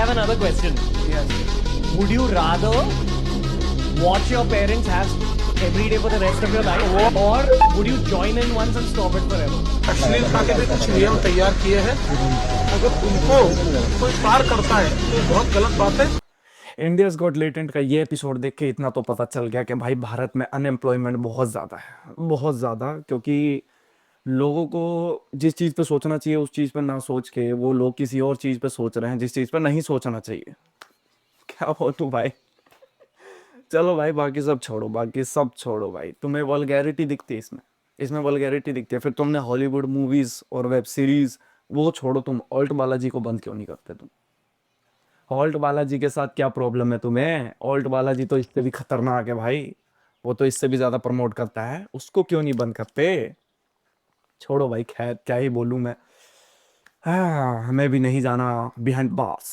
have another question. Yes. Would you rather watch your parents have every day for the rest of your life, or would you join in once and stop it forever? अश्लील खा के भी कुछ नियम तैयार किए हैं, अगर उनको कोई पार करता है तो बहुत गलत बात है। इंडियाज गॉट लेटेंट का ये एपिसोड देख के इतना तो पता चल गया कि भाई भारत में अनएम्प्लॉयमेंट बहुत ज़्यादा है, बहुत ज़्यादा। क्योंकि लोगों को जिस चीज़ पे सोचना चाहिए उस चीज़ पे ना सोच के वो लोग किसी और चीज़ पे सोच रहे हैं जिस चीज़ पे नहीं सोचना चाहिए। क्या बोलूं भाई। चलो भाई, बाकी सब छोड़ो, बाकी सब छोड़ो भाई। तुम्हें वल्गैरिटी दिखती है इसमें, इसमें वल्गैरिटी दिखती है। फिर तुमने हॉलीवुड मूवीज और वेब सीरीज वो छोड़ो, तुम ऑल्ट बालाजी को बंद क्यों नहीं करते? तुम ऑल्ट बालाजी के साथ क्या प्रॉब्लम है तुम्हें? ऑल्ट बालाजी तो इससे भी खतरनाक है भाई, वो तो इससे भी ज्यादा प्रमोट करता है, उसको क्यों नहीं बंद करते? छोड़ो भाई, खैर क्या ही बोलूं मैं। हमें भी नहीं जाना बिहाइंड बास,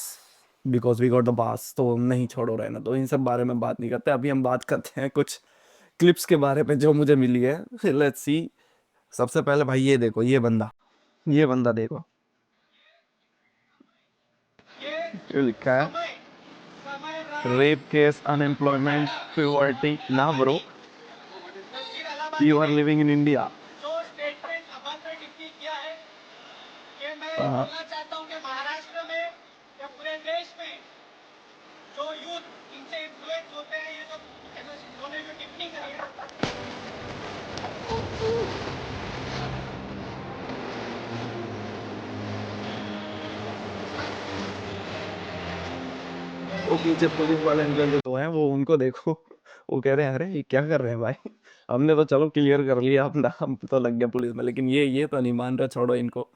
बिकॉज वी गॉट द बास। तो नहीं, छोड़ो, रहना तो इन सब बारे में बात नहीं करते। अभी हम बात करते हैं कुछ क्लिप्स के बारे में जो मुझे मिली है। Let's see. सबसे पहले भाई ये देखो, ये बंदा देखो, ये लिखा है रेप केस अनएम्प्लॉयमेंट प्योरिटी ना bro, you are living in India. जो स्टेटमेंट अमन ने टिप्पणी किया है कि मैं हाँ। बोलना चाहता हूं कि महाराष्ट्र में या पूरे देश में जो यूथ इनसे इन्फ्लुएंस होते हैं, ये जो इन्होंने जो टिप्पणी करी है, वो पीछे पुलिस वाले अंकल जो तो हैं वो, उनको देखो, वो कह रहे हैं अरे ये क्या कर रहे हैं भाई, हमने तो चलो क्लियर कर लिया अपना, हम तो लग गया पुलिस में, लेकिन ये तो नहीं मान रहे। छोड़ो इनको।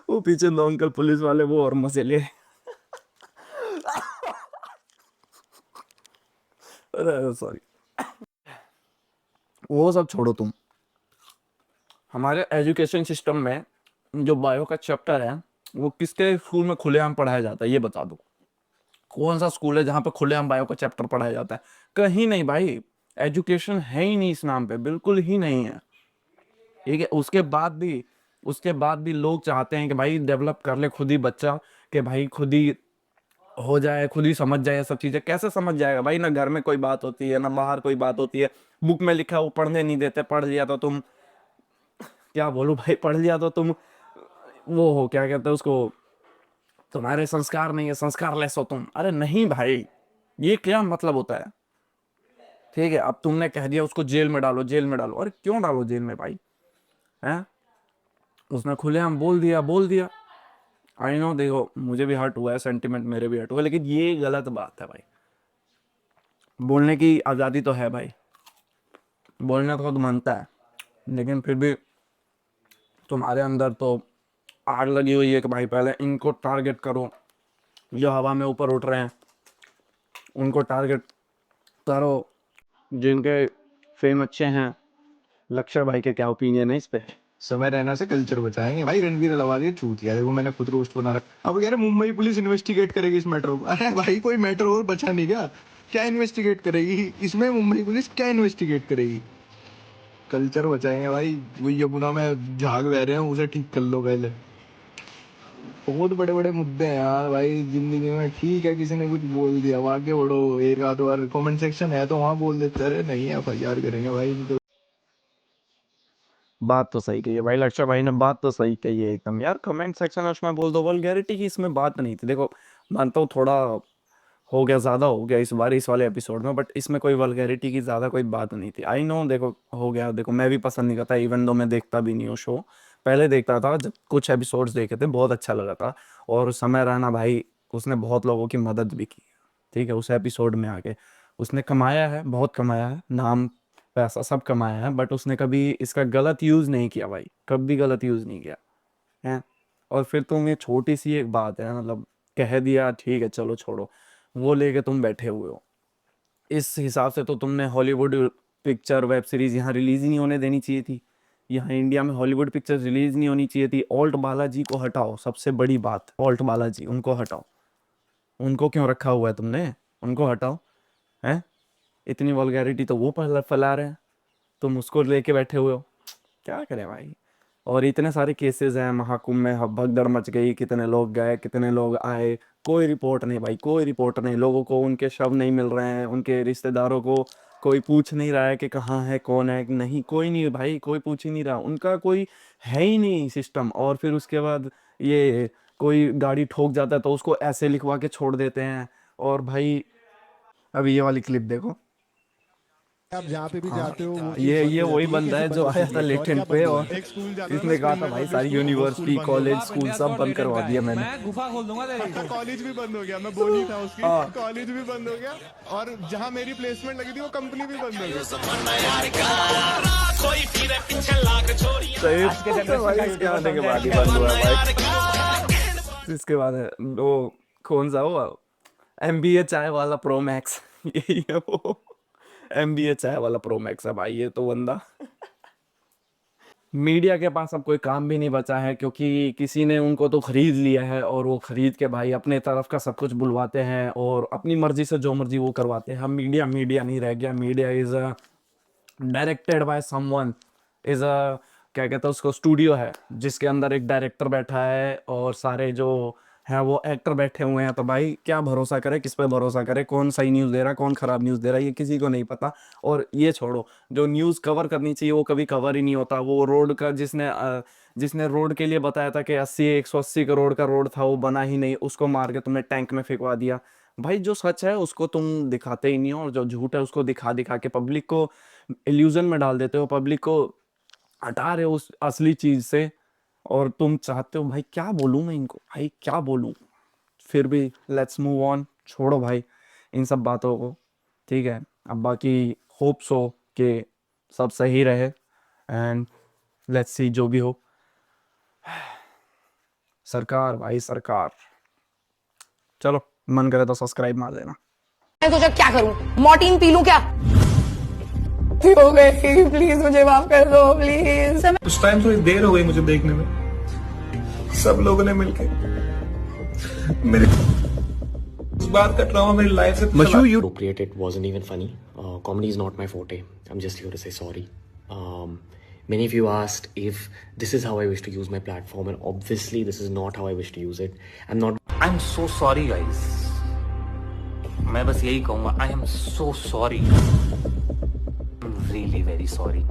वो पीछे दो अंकल पुलिस वाले, वो और मजे ले। अरे सॉरी, वो सब छोड़ो तुम। हमारे एजुकेशन सिस्टम में जो बायो का चैप्टर है वो किसके स्कूल में खुलेआम पढ़ाया जाता है, ये बता दो। कौन सा स्कूल है जहाँ पे खुलेआम बायो का चैप्टर पढ़ाया जाता है? कहीं नहीं भाई। एजुकेशन है ही नहीं इस नाम पे, बिल्कुल ही नहीं है। ठीक है, उसके बाद भी लोग चाहते हैं कि भाई डेवलप कर ले खुद ही बच्चा, कि भाई खुद ही हो जाए, खुद ही समझ जाए। ये सब चीजें कैसे समझ जाएगा भाई? ना घर में कोई बात होती है, ना बाहर कोई बात होती है। बुक में लिखा वो पढ़ने नहीं देते, पढ़ लिया तो तुम, क्या बोलूं भाई, पढ़ लिया तो तुम वो हो, क्या कहते हैं उसको, तुम्हारे संस्कार नहीं है, संस्कार लेस हो तुम। अरे नहीं भाई, ये क्या मतलब होता है? ठीक है, अब तुमने कह दिया उसको जेल में डालो, जेल में डालो। अरे क्यों डालो जेल में भाई? हैं? उसने खुलेआम बोल दिया। आई नो, देखो मुझे भी हर्ट हुआ है, सेंटिमेंट मेरे भी हर्ट हुआ है, लेकिन ये गलत बात है भाई। बोलने की आज़ादी तो है भाई, बोलने को तो मनता है, लेकिन फिर भी तुम्हारे अंदर तो आग लगी हुई है कि भाई पहले इनको टारगेट करो, जो हवा में ऊपर उठ रहे हैं उनको टारगेट करो, जिनके फेम अच्छे हैं। लक्षण भाई के क्या ओपिनियन है इस पे? समय रहना से कल्चर बचाएंगे भाई। रणवीर अलावाल ये चूतिया, देखो मैंने खुद रोस्ट बना रखा। अब कह रहे मुंबई पुलिस इन्वेस्टिगेट करेगी इस मैटर को। अरे भाई कोई मैटर और बचा नहीं क्या? क्या इन्वेस्टिगेट करेगी इसमें? मुंबई पुलिस क्या इन्वेस्टिगेट करेगी? कल्चर बचाएंगे भाई। वो यमुना में झाग बह रहे हैं, उसे ठीक कर लो पहले। बहुत बड़े बड़े मुद्दे हैं यार भाई जिंदगी में। ठीक है किसी ने कुछ बोल दिया, अब आगे बढ़ो, एक आध बार कमेंट सेक्शन है तो वहां बोल देते। अरे नहीं है, FIR करेंगे भाई। तो बात तो सही कही है भाई, लक्षण भाई ने बात तो सही कही है एकदम यार। कमेंट सेक्शन में उसमें बोल दो, वल्गैरिटी की इसमें बात नहीं थी। देखो, मानता हूँ थोड़ा हो गया, ज़्यादा हो गया इस बार इस वाले एपिसोड में, बट इसमें कोई वल्गैरिटी की ज़्यादा कोई बात नहीं थी। आई नो, देखो हो गया। देखो मैं भी पसंद नहीं करता, इवन दो मैं देखता भी नहीं हूँ शो। पहले देखता था, जब कुछ एपिसोड्स देखे थे बहुत अच्छा लगा था। और समय रैना भाई, उसने बहुत लोगों की मदद भी की। ठीक है, उस एपिसोड में आके उसने कमाया है, बहुत कमाया है, नाम पैसा सब कमाया है, बट उसने कभी इसका गलत यूज़ नहीं किया भाई, कभी गलत यूज़ नहीं किया है। और फिर तुम, ये छोटी सी एक बात है, मतलब कह दिया ठीक है चलो छोड़ो, वो लेके तुम बैठे हुए हो। इस हिसाब से तो तुमने हॉलीवुड पिक्चर वेब सीरीज यहाँ रिलीज ही नहीं होने देनी चाहिए थी। यहाँ इंडिया में हॉलीवुड पिक्चर रिलीज नहीं होनी चाहिए थी। ऑल्ट बालाजी को हटाओ, सबसे बड़ी बात, ऑल्ट बालाजी उनको हटाओ। उनको क्यों रखा हुआ है तुमने? उनको हटाओ। हैं? इतनी वल्गैरिटी तो वो फैला रहे हैं, तुम उसको लेके बैठे हुए हो। क्या करें भाई? और इतने सारे केसेस हैं, महाकुंभ में भगदड़ मच गई, कितने लोग गए, कितने लोग आए, कोई रिपोर्ट नहीं भाई, कोई रिपोर्ट नहीं। लोगों को उनके शव नहीं मिल रहे हैं, उनके रिश्तेदारों को कोई पूछ नहीं रहा है कि कहाँ है, कौन है, नहीं, कोई नहीं भाई, कोई पूछ ही नहीं रहा, उनका कोई है ही नहीं सिस्टम। और फिर उसके बाद ये कोई गाड़ी ठोक जाता है तो उसको ऐसे लिखवा के छोड़ देते हैं। और भाई अभी ये वाली क्लिप देखो, आप जहाँ पे भी जाते हो वो चीज़ ये बंद हो वही जाती बंदा है कैसे जो बंद आया होती था है? लेटेंट क्या पे, बंद और होती है? एक स्कूल जाता है इसने ना, कहा स्कूल था में भाई public सारी school, वो यूनिवर्सिटी, स्कूल बंद हो कॉलेज, गया। स्कूल सब बंद करवा दिया मैंने। मैं गुफा खोल दूंगा तेरी। तो कॉलेज भी बंद हो गया, मैं बोल ही था उसकी, हाँ। कॉलेज भी बंद हो गया और जहाँ मेरी प्लेसमेंट लगी थी वो कंपनी भी बंद हो गई। सही भाई, इसके आने के बाद ही बंद हुआ भाई। इसके बाद वो कौन सा वो MBA चाय वाला प्रो मैक्स, यही है वो, MBA चाय वाला प्रो मैक्स है भाई ये तो बंदा। मीडिया के पास अब कोई काम भी नहीं बचा है, क्योंकि किसी ने उनको तो खरीद लिया है, और वो खरीद के भाई अपने तरफ का सब कुछ बुलवाते हैं और अपनी मर्जी से जो मर्जी वो करवाते हैं। हम मीडिया मीडिया नहीं रह गया। Media is directed by someone, is a क्या कहते हैं उसको, स्टूडियो है जिसके अंदर एक डायरेक्टर बैठा है और सारे जो हैं वो एक्टर बैठे हुए हैं। तो भाई क्या भरोसा करे, किस पे भरोसा करे, कौन सही न्यूज़ दे रहा है, कौन खराब न्यूज़ दे रहा है, ये किसी को नहीं पता। और ये छोड़ो, जो न्यूज़ कवर करनी चाहिए वो कभी कवर ही नहीं होता। वो रोड का जिसने रोड के लिए बताया था कि 180 करोड़ का रोड था, वो बना ही नहीं, उसको मार के तुमने टैंक में फेंकवा दिया। भाई जो सच है उसको तुम दिखाते ही नहीं हो, और जो झूठ है उसको दिखा दिखा के पब्लिक को इल्यूजन में डाल देते हो, पब्लिक को हटा रहे हो उस असली चीज से। और तुम चाहते हो, भाई क्या बोलूं मैं इनको, भाई क्या बोलूं। फिर भी लेट्स मूव ऑन, छोड़ो भाई इन सब बातों को, ठीक है। अब बाकी होप सो कि सब सही रहे, एंड लेट्स सी जो भी हो। सरकार भाई सरकार, चलो मन करे तो सब्सक्राइब मार देना। मैं सोचा क्या करूं, मॉर्टिन पी लूं क्या? हो गई, प्लीज मुझे माफ कर दो प्लीज। उस टाइम थोड़ी देर हो गई मुझे देखने में, सब लोगों ने मिलके मेरे इस बात का ट्रॉमा मेरी लाइफ से appropriate. It wasn't even funny. Comedy is not my forte. I'm just here to say sorry. Many of you asked if this is how I wish to use my platform, and obviously this is not how I wish to use it. I'm so sorry guys. मैं बस यही कहूँगा, I am so sorry. I'm really very sorry.